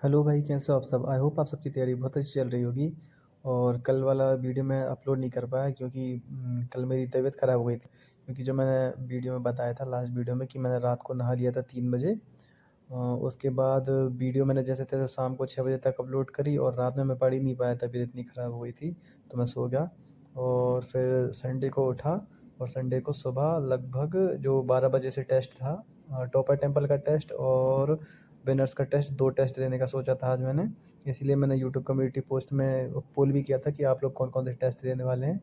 Hello भाई, कैसे हो आप सब? आई होप आप सबकी तैयारी बहुत अच्छी चल रही होगी। और कल वाला वीडियो मैं अपलोड नहीं कर पाया क्योंकि कल मेरी तबीयत ख़राब हो गई थी। क्योंकि जो मैंने वीडियो में बताया था लास्ट वीडियो में कि मैंने रात को नहा लिया था 3 बजे। उसके बाद वीडियो मैंने जैसे-तैसे शाम को 6 बजे तक अपलोड करी और रात में मैं पढ़ ही नहीं पाया, तबीयत इतनी ख़राब हो गई थी, तो मैं सो गया। और फिर संडे को उठा और संडे को सुबह लगभग जो 12 बजे से टेस्ट था, टॉपर टेम्पल का टेस्ट और विनर्स का टेस्ट, 2 टेस्ट देने का सोचा था आज मैंने। इसलिए मैंने यूट्यूब कम्युनिटी पोस्ट में पोल भी किया था कि आप लोग कौन-कौन से टेस्ट देने वाले हैं।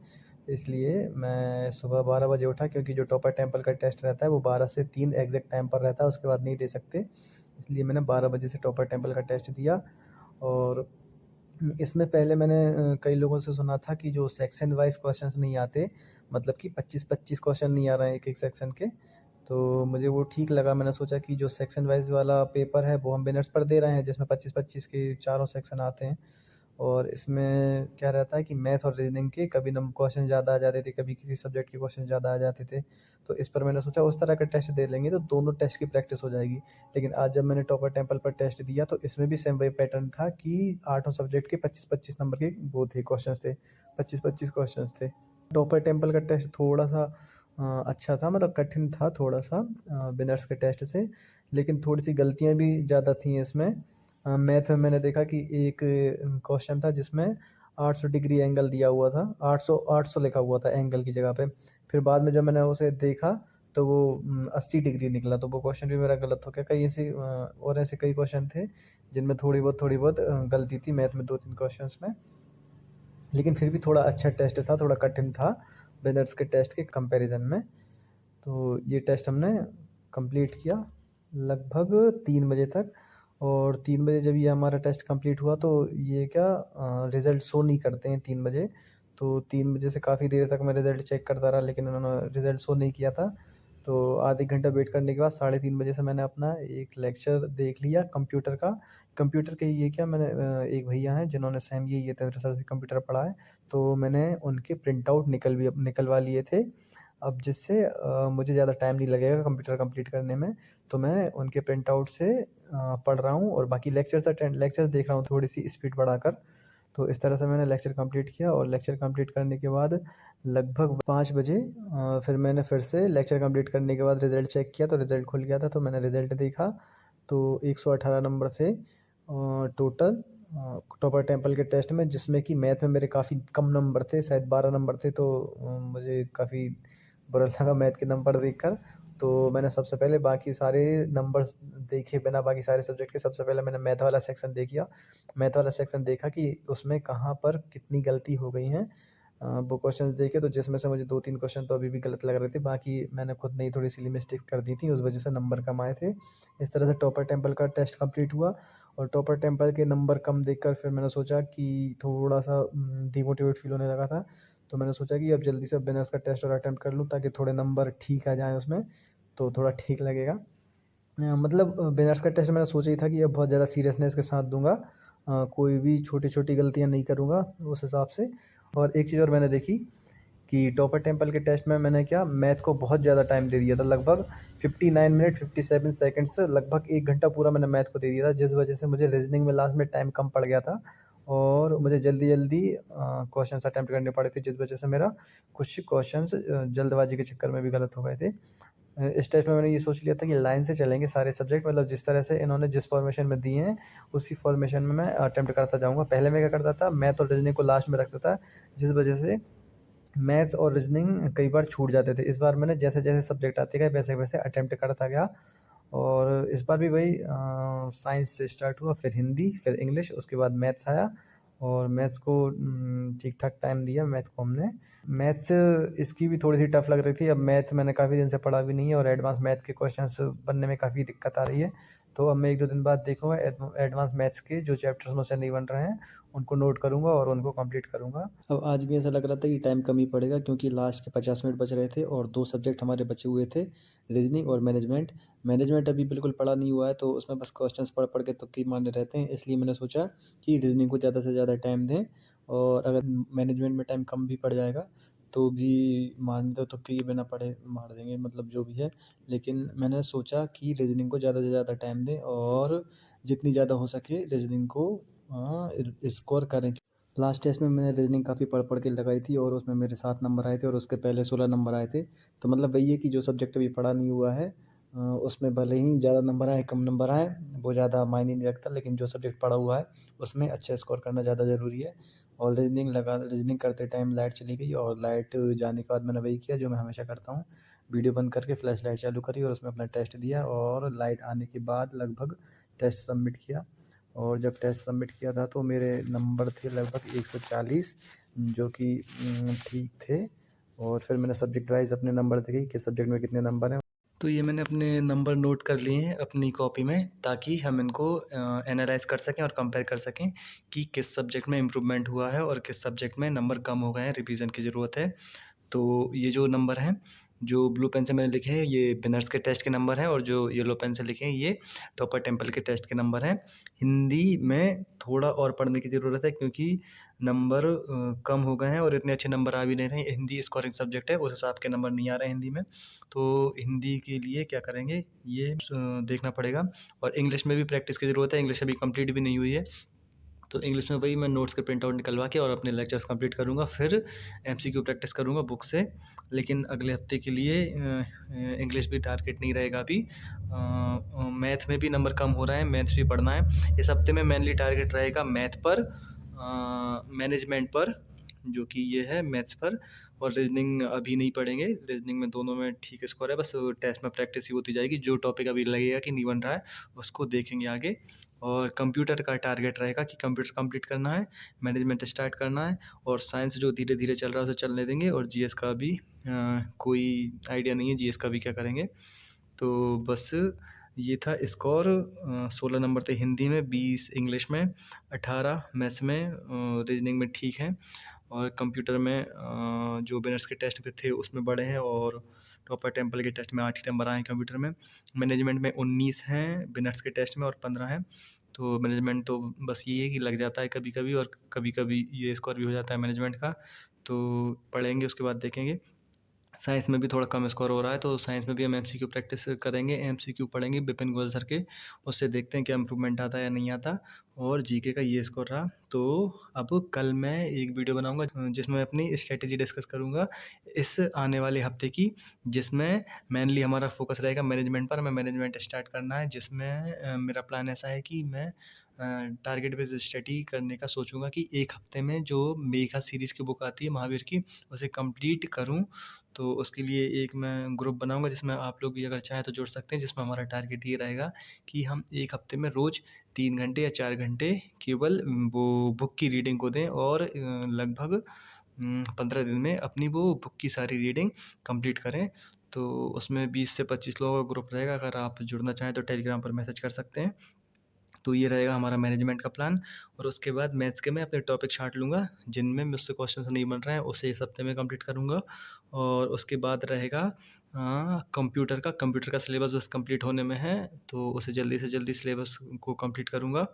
इसलिए मैं सुबह 12 बजे उठा क्योंकि जो टॉपर टेम्पल का टेस्ट रहता है वो 12 से 3 एग्ज़ैक्ट टाइम पर रहता है, उसके बाद नहीं दे सकते। इसलिए मैंने 12 बजे से टॉपर टेम्पल का टेस्ट दिया। और इसमें पहले मैंने कई लोगों से सुना था कि जो सेक्शन वाइज़ क्वेश्चंस नहीं आते, मतलब कि 25-25 क्वेश्चन नहीं आ रहे हैं एक-एक सेक्शन के, तो मुझे वो ठीक लगा। मैंने सोचा कि जो सेक्शन वाइज़ वाला पेपर है वो हम विनर्स पर दे रहे हैं, जिसमें 25-25 के चारों सेक्शन आते हैं। और इसमें क्या रहता है कि मैथ और रीज़निंग के कभी नम क्वेश्चन ज़्यादा आ जाते थे, कभी किसी सब्जेक्ट के क्वेश्चन ज़्यादा आ जाते थे। तो इस पर मैंने सोचा उस तरह का टेस्ट दे लेंगे तो दोनों टेस्ट की प्रैक्टिस हो जाएगी। लेकिन आज जब मैंने टॉपर टेम्पल पर टेस्ट दिया तो इसमें भी सेम वही पैटर्न था कि आठों सब्जेक्ट के 25-25 नंबर के वो थे, क्वेश्चंस थे। 25-25 क्वेश्चंस थे। टॉपर टेम्पल का टेस्ट थोड़ा-सा अच्छा था, मतलब कठिन था थोड़ा-सा विनर्स के टेस्ट से, लेकिन थोड़ी-सी गलतियाँ भी ज़्यादा थी इसमें। मैथ में मैंने देखा कि एक क्वेश्चन था जिसमें 800 डिग्री एंगल दिया हुआ था, 800 800 लिखा हुआ था एंगल की जगह पे। फिर बाद में जब मैंने उसे देखा तो वो 80 डिग्री निकला, तो वो क्वेश्चन भी मेरा गलत हो गया। कई ऐसे और ऐसे कई क्वेश्चन थे जिनमें थोड़ी बहुत गलती थी मैथ में 2-3 क्वेश्चंस में। लेकिन फिर भी थोड़ा अच्छा टेस्ट था, थोड़ा कठिन था विनर्स के टेस्ट के कंपैरिज़न में। तो ये टेस्ट हमने कंप्लीट किया लगभग 3 बजे तक। और 3 बजे जब ये हमारा टेस्ट कंप्लीट हुआ तो ये क्या रिज़ल्ट शो नहीं करते हैं 3 बजे। तो 3 बजे से काफ़ी देर तक मैं रिज़ल्ट चेक करता रहा, लेकिन उन्होंने रिज़ल्ट शो नहीं किया था। तो आधे घंटा वेट करने के बाद साढ़े 3 बजे से मैंने अपना एक लेक्चर देख लिया कंप्यूटर का। कंप्यूटर के ये क्या, मैंने एक भैया हैं जिन्होंने सेम ये तंत्र सर से कंप्यूटर पढ़ा है, तो मैंने उनके प्रिंट आउट निकलवा लिए थे। अब जिससे मुझे ज़्यादा टाइम नहीं लगेगा कंप्यूटर कंप्लीट करने में, तो मैं उनके प्रिंट आउट से पढ़ रहा हूँ और बाकी लेक्चर्स देख रहा हूँ थोड़ी-सी स्पीड बढ़ाकर। तो इस तरह से मैंने लेक्चर कंप्लीट किया और लेक्चर कंप्लीट करने के बाद लगभग 5 बजे फिर मैंने फिर से लेक्चर कंप्लीट करने के बाद रिज़ल्ट चेक किया, तो रिज़ल्ट खुल गया था, तो मैंने रिज़ल्ट देखा, तो 118 नंबर थे टोटल टॉपर टेम्पल के टेस्ट में, जिसमें कि मैथ में मेरे काफ़ी कम नंबर थे, शायद 12 नंबर थे, तो मुझे काफ़ी बुरा लगा मैथ के नंबर देखकर। तो मैंने सबसे पहले बाकी सारे नंबर्स देखे बिना, बाकी सारे सब्जेक्ट के सबसे पहले मैंने मैथ वाला सेक्शन मैथ वाला सेक्शन देखा कि उसमें कहाँ पर कितनी गलती हो गई हैं। वो क्वेश्चंस देखे तो जिसमें से मुझे 2-3 क्वेश्चन तो अभी भी गलत लग रहे थे, बाकी मैंने खुद ने ही थोड़ी सिली मिस्टेक कर दी थी, उस वजह से नंबर कम आए थे। इस तरह से टॉपर टेम्पल का टेस्ट कंप्लीट हुआ। और टॉपर टेम्पल के नंबर कम देखकर फिर मैंने सोचा कि थोड़ा-सा डिमोटिवेट फ़ील होने लगा था। तो मैंने सोचा कि अब जल्दी से विनर्स का टेस्ट और अटेम्प्ट कर लूँ ताकि थोड़े नंबर ठीक आ जाएँ उसमें, तो थोड़ा ठीक लगेगा। मतलब विनर्स का टेस्ट मैंने सोचा ही था कि अब बहुत ज़्यादा सीरियसनेस के साथ दूँगा। कोई भी छोटी-छोटी गलतियाँ नहीं करूँगा उस हिसाब से। और एक चीज़ और मैंने देखी कि टॉपर टेम्पल के टेस्ट में मैंने क्या मैथ को बहुत ज़्यादा टाइम दे दिया था, लगभग 59 मिनट 57 सेकंड्स, लगभग 1 घंटा पूरा मैंने मैथ को दे दिया था, जिस वजह से मुझे रीज़निंग में लास्ट में टाइम कम पड़ गया था और मुझे जल्दी-जल्दी क्वेश्चन्स अटेम्प्ट करने पड़े थे, जिस वजह से मेरा कुछ क्वेश्चन्स जल्दबाज़ी के चक्कर में भी गलत हो गए थे। इस टेस्ट में मैंने ये सोच लिया था कि लाइन से चलेंगे सारे सब्जेक्ट, मतलब जिस तरह से इन्होंने जिस फ़ॉर्मेशन में दिए हैं, उसी फ़ॉर्मेशन में मैं अटेम्प्ट करता जाऊँगा। पहले मैं क्या करता था, मैथ और रीज़निंग को लास्ट में रखता था, जिस वजह से मैथ्स और रीज़निंग कई बार छूट जाते थे। इस बार मैंने जैसे-जैसे सब्जेक्ट आते गए वैसे-वैसे अटेम्प्ट करता गया। और इस बार भी वही साइंस से स्टार्ट हुआ, फिर हिंदी, फिर इंग्लिश, उसके बाद मैथ्स आया। और मैथ्स को ठीक-ठाक टाइम दिया मैथ को हमने। मैथ्स इसकी भी थोड़ी-सी टफ़ लग रही थी। अब मैथ मैंने काफ़ी दिन से पढ़ा भी नहीं है और एडवांस मैथ के क्वेश्चंस बनने में काफ़ी दिक्कत आ रही है। तो अब मैं 1-2 दिन बाद देखूँगा एडवांस मैथ्स के जो चैप्टर्स मुझसे नहीं बन रहे हैं, उनको नोट करूँगा और उनको कंप्लीट करूँगा। अब आज भी ऐसा लग रहा था कि टाइम कम ही पड़ेगा क्योंकि लास्ट के 50 मिनट बच रहे थे और 2 सब्जेक्ट हमारे बचे हुए थे, रीज़निंग और मैनेजमेंट। मैनेजमेंट अभी बिल्कुल पढ़ा नहीं हुआ है, तो उसमें बस क्वेश्चंस पढ़-पढ़ के तुक्के ही मारने रहते हैं। इसलिए मैंने सोचा कि रीज़निंग को ज़्यादा से ज़्यादा टाइम दें और अगर मैनेजमेंट में टाइम कम भी पड़ जाएगा, तो भी मारने तो तुक्के ही बिना पढ़े मार देंगे, मतलब जो भी है। लेकिन मैंने सोचा कि रीज़निंग को ज़्यादा से ज़्यादा टाइम दें और जितनी ज़्यादा हो सके रीज़निंग को स्कोर करें। लास्ट टेस्ट में मैंने रीज़निंग काफ़ी पढ़ के लगाई थी और उसमें मेरे 7 नंबर आए थे और उसके पहले 16 नंबर आए थे। तो मतलब वही है कि जो सब्जेक्ट अभी पढ़ा नहीं हुआ है उसमें भले ही ज़्यादा नंबर आए, कम नंबर आएँ, वो ज़्यादा मायने नहीं रखता, लेकिन जो सब्जेक्ट पढ़ा हुआ है उसमें अच्छा स्कोर करना ज़्यादा ज़रूरी है। और रीज़निंग करते टाइम लाइट चली गई और लाइट जाने के बाद मैंने वही किया जो मैं हमेशा करता हूँ। वीडियो बंद करके फ्लैश लाइट चालू करी और उसमें अपना टेस्ट दिया और लाइट आने के बाद लगभग टेस्ट सबमिट किया। और जब टेस्ट सबमिट किया था तो मेरे नंबर थे लगभग 140, जो कि ठीक थे। और फिर मैंने सब्जेक्ट वाइज़ अपने नंबर देखे कि किस सब्जेक्ट में कितने नंबर हैं। तो ये मैंने अपने नंबर नोट कर लिए हैं अपनी कॉपी में, ताकि हम इनको एनालाइज़ कर सकें और कंपेयर कर सकें कि किस सब्जेक्ट में इम्प्रूवमेंट हुआ है और किस सब्जेक्ट में नंबर कम हो गए हैं, रिवीजन की ज़रूरत है। तो ये जो नंबर हैं, जो ब्लू पेन से मैंने लिखे हैं, ये बिनर्स के टेस्ट के नंबर हैं और जो येलो पेन से लिखे हैं, ये टॉपर टेम्पल के टेस्ट के नंबर हैं। हिंदी में थोड़ा और पढ़ने की ज़रूरत है, क्योंकि नंबर कम हो गए हैं और इतने अच्छे नंबर आ भी नहीं रहे हैं। हिंदी स्कोरिंग सब्जेक्ट है, उस हिसाब के नंबर नहीं आ रहे हैं हिंदी में। तो हिंदी के लिए क्या करेंगे, ये देखना पड़ेगा। और इंग्लिश में भी प्रैक्टिस की ज़रूरत है, इंग्लिश अभी कंप्लीट भी नहीं हुई है। तो इंग्लिश में वही मैं नोट्स के प्रिंट आउट निकलवा के और अपने लेक्चर्स कंप्लीट करूँगा, फिर एमसीक्यू प्रैक्टिस करूँगा बुक से। लेकिन अगले हफ्ते के लिए इंग्लिश भी टारगेट नहीं रहेगा अभी। मैथ में भी नंबर कम हो रहा है, मैथ्स भी पढ़ना है। इस हफ्ते में मेनली टारगेट रहेगा मैथ पर, मैनेजमेंट पर, जो कि ये है मैथ्स पर। और रीजनिंग अभी नहीं पढ़ेंगे, रीजनिंग में दोनों में ठीक स्कोर है, बस टेस्ट में प्रैक्टिस ही होती जाएगी। जो टॉपिक अभी लगेगा कि नहीं बन रहा है उसको देखेंगे आगे। और कंप्यूटर का टारगेट रहेगा कि कंप्यूटर कंप्लीट करना है, मैनेजमेंट स्टार्ट करना है, और साइंस जो धीरे धीरे चल रहा है उसे चलने देंगे। और जीएस का भी कोई आइडिया नहीं है, जीएस का भी क्या करेंगे। तो बस ये था स्कोर। 16 नंबर थे हिंदी में, 20 इंग्लिश में, 18 मैथ्स में, रीजनिंग में ठीक है। और कंप्यूटर में जो बिनर्स के टेस्ट पे थे उसमें बड़े हैं, और टॉपर टेम्पल के टेस्ट में 8 ही नंबर आए हैं कंप्यूटर में। मैनेजमेंट में 19 हैं बिनर्स के टेस्ट में और 15 हैं। तो मैनेजमेंट तो बस ये है कि लग जाता है कभी कभी, और कभी कभी ये स्कोर भी हो जाता है मैनेजमेंट का। तो पढ़ेंगे, उसके बाद देखेंगे। साइंस में भी थोड़ा कम स्कोर हो रहा है, तो साइंस में भी हम एमसीक्यू प्रैक्टिस करेंगे, एमसीक्यू पढ़ेंगे बिपिन गोयल सर के। उससे देखते हैं क्या इम्प्रूवमेंट आता है या नहीं आता। और जीके का ये स्कोर रहा। तो अब कल मैं एक वीडियो बनाऊंगा जिसमें मैं अपनी स्ट्रेटेजी डिस्कस करूंगा इस आने वाले हफ्ते की, जिसमें मेनली हमारा फोकस रहेगा मैनेजमेंट पर। हमें मैनेजमेंट स्टार्ट करना है, जिसमें मेरा प्लान ऐसा है कि मैं टारगेट बेस्ड स्टडी करने का सोचूंगा कि एक हफ्ते में जो मेघा सीरीज़ की बुक आती है महावीर की, उसे कंप्लीट करूं। तो उसके लिए एक मैं ग्रुप बनाऊंगा जिसमें आप लोग भी अगर चाहें तो जुड़ सकते हैं, जिसमें हमारा टारगेट ये रहेगा कि हम एक हफ्ते में रोज़ 3 घंटे या 4 घंटे केवल वो बुक की रीडिंग को दें, और लगभग 15 दिन में अपनी वो बुक की सारी रीडिंग कंप्लीट करें। तो उसमें 20 से 25 लोगों का ग्रुप रहेगा, अगर आप जुड़ना चाहें तो टेलीग्राम पर मैसेज कर सकते हैं। तो ये रहेगा हमारा मैनेजमेंट का प्लान। और उसके बाद मैथ्स के मैं अपने टॉपिक छाँट लूँगा जिनमें मुझसे क्वेश्चंस नहीं बन रहे हैं, उसे इस हफ्ते में कंप्लीट करूँगा। और उसके बाद रहेगा कंप्यूटर का सिलेबस बस कंप्लीट होने में है, तो उसे जल्दी से जल्दी सिलेबस को कंप्लीट करूँगा।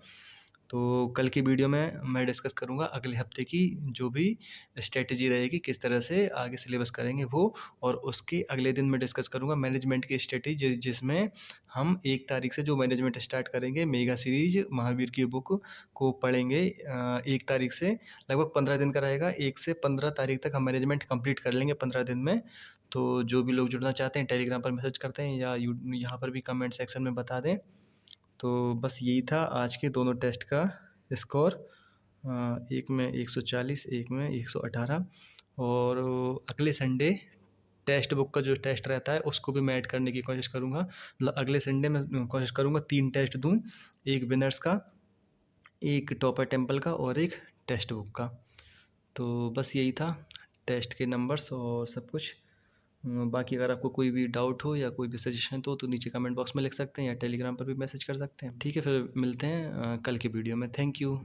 तो कल की वीडियो में मैं डिस्कस करूँगा अगले हफ्ते की जो भी स्ट्रेटजी रहेगी, किस तरह से आगे सिलेबस करेंगे वो। और उसके अगले दिन मैं डिस्कस करूँगा मैनेजमेंट की स्ट्रेटजी, जिसमें हम 1 तारीख से जो मैनेजमेंट स्टार्ट करेंगे, मेगा सीरीज महावीर की बुक को पढ़ेंगे। 1 तारीख से लगभग 15 दिन का रहेगा, 1 से 15 तारीख तक हम मैनेजमेंट कंप्लीट कर लेंगे 15 दिन में। तो जो भी लोग जुड़ना चाहते हैं टेलीग्राम पर मैसेज करते हैं, या यहाँ पर भी कमेंट सेक्शन में बता दें। तो बस यही था आज के दोनों टेस्ट का स्कोर। एक में 140, एक में 118। और अगले संडे टेक्स्ट बुक का जो टेस्ट रहता है उसको भी मैं ऐड करने की कोशिश करूँगा। मतलब अगले संडे मैं कोशिश करूँगा 3 टेस्ट दूँ, एक विनर्स का, एक टॉपर टेम्पल का, और एक टेक्स्ट बुक का। तो बस यही था टेस्ट के नंबर्स और सब कुछ। बाकी अगर आपको कोई भी डाउट हो या कोई भी सजेशन तो नीचे कमेंट बॉक्स में लिख सकते हैं, या टेलीग्राम पर भी मैसेज कर सकते हैं। ठीक है, फिर मिलते हैं कल की वीडियो में। Thank you.